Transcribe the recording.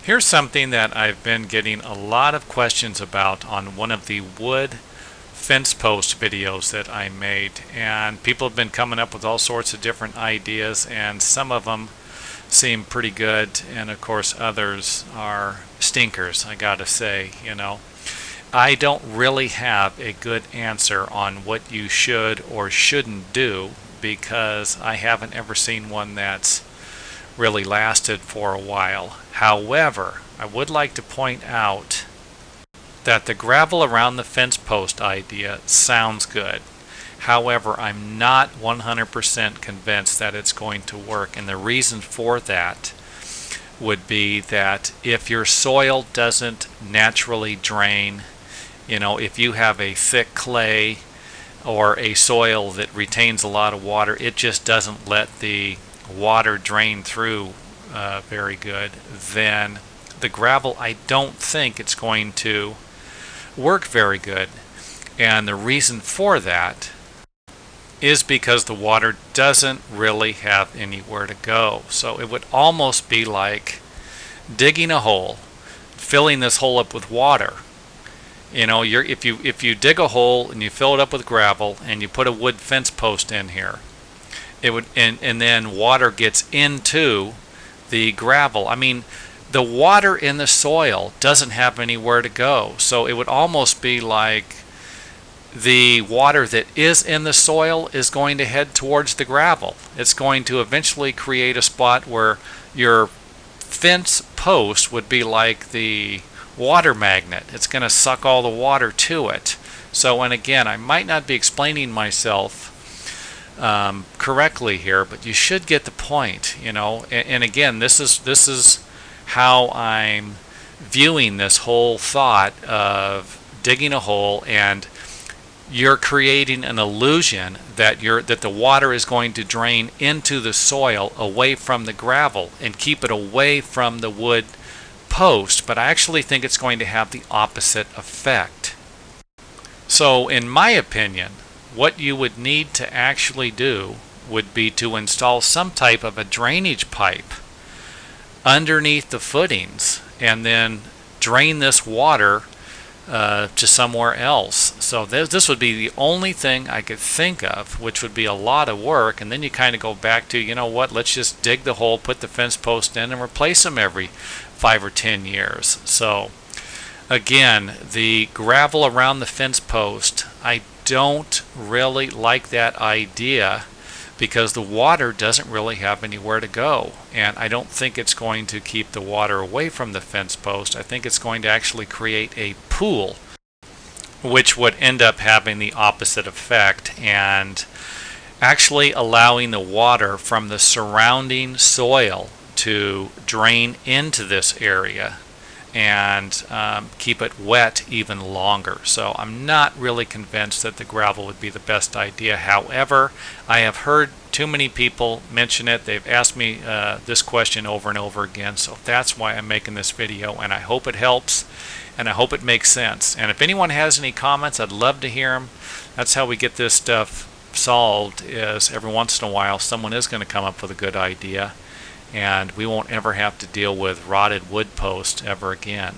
Here's something that I've been getting a lot of questions about on one of the wood fence post videos that I made, and people have been coming up with all sorts of different ideas, and some of them seem pretty good, and of course others are stinkers, I gotta say. I don't really have a good answer on what you should or shouldn't do, because I haven't ever seen one that's really lasted for a while. However, I would like to point out that the gravel around the fence post idea sounds good. However, I'm not 100% convinced that it's going to work, and the reason for that would be that if your soil doesn't naturally drain, if you have a thick clay or a soil that retains a lot of water, it just doesn't let the water drain through very good, then the gravel, I don't think it's going to work very good. And the reason for that is because the water doesn't really have anywhere to go. So it would almost be like digging a hole, filling this hole up with water. If you dig a hole and you fill it up with gravel and you put a wood fence post in here, it would and then water gets into the gravel. I mean, the water in the soil doesn't have anywhere to go, so it would almost be like the water that is in the soil is going to head towards the gravel. It's going to eventually create a spot where your fence post would be like the water magnet. It's going to suck all the water to it. So, and again, I might not be explaining myself correctly here, but you should get the point. And again, this is how I'm viewing this whole thought of digging a hole, and you're creating an illusion that the water is going to drain into the soil away from the gravel and keep it away from the wood post, but I actually think it's going to have the opposite effect. So in my opinion, what you would need to actually do would be to install some type of a drainage pipe underneath the footings and then drain this water to somewhere else. So this would be the only thing I could think of, which would be a lot of work, and then you kind of go back to, let's just dig the hole, put the fence post in, and replace them every 5 or 10 years. So again, the gravel around the fence post, I don't really like that idea because the water doesn't really have anywhere to go, and I don't think it's going to keep the water away from the fence post. I think it's going to actually create a pool, which would end up having the opposite effect and actually allowing the water from the surrounding soil to drain into this area and keep it wet even longer. So I'm not really convinced that the gravel would be the best idea. However, I have heard too many people mention it. They've asked me this question over and over again, so that's why I'm making this video, and I hope it helps and I hope it makes sense. And if anyone has any comments, I'd love to hear them. That's how we get this stuff solved, is every once in a while someone is going to come up with a good idea, and we won't ever have to deal with rotted wood posts ever again.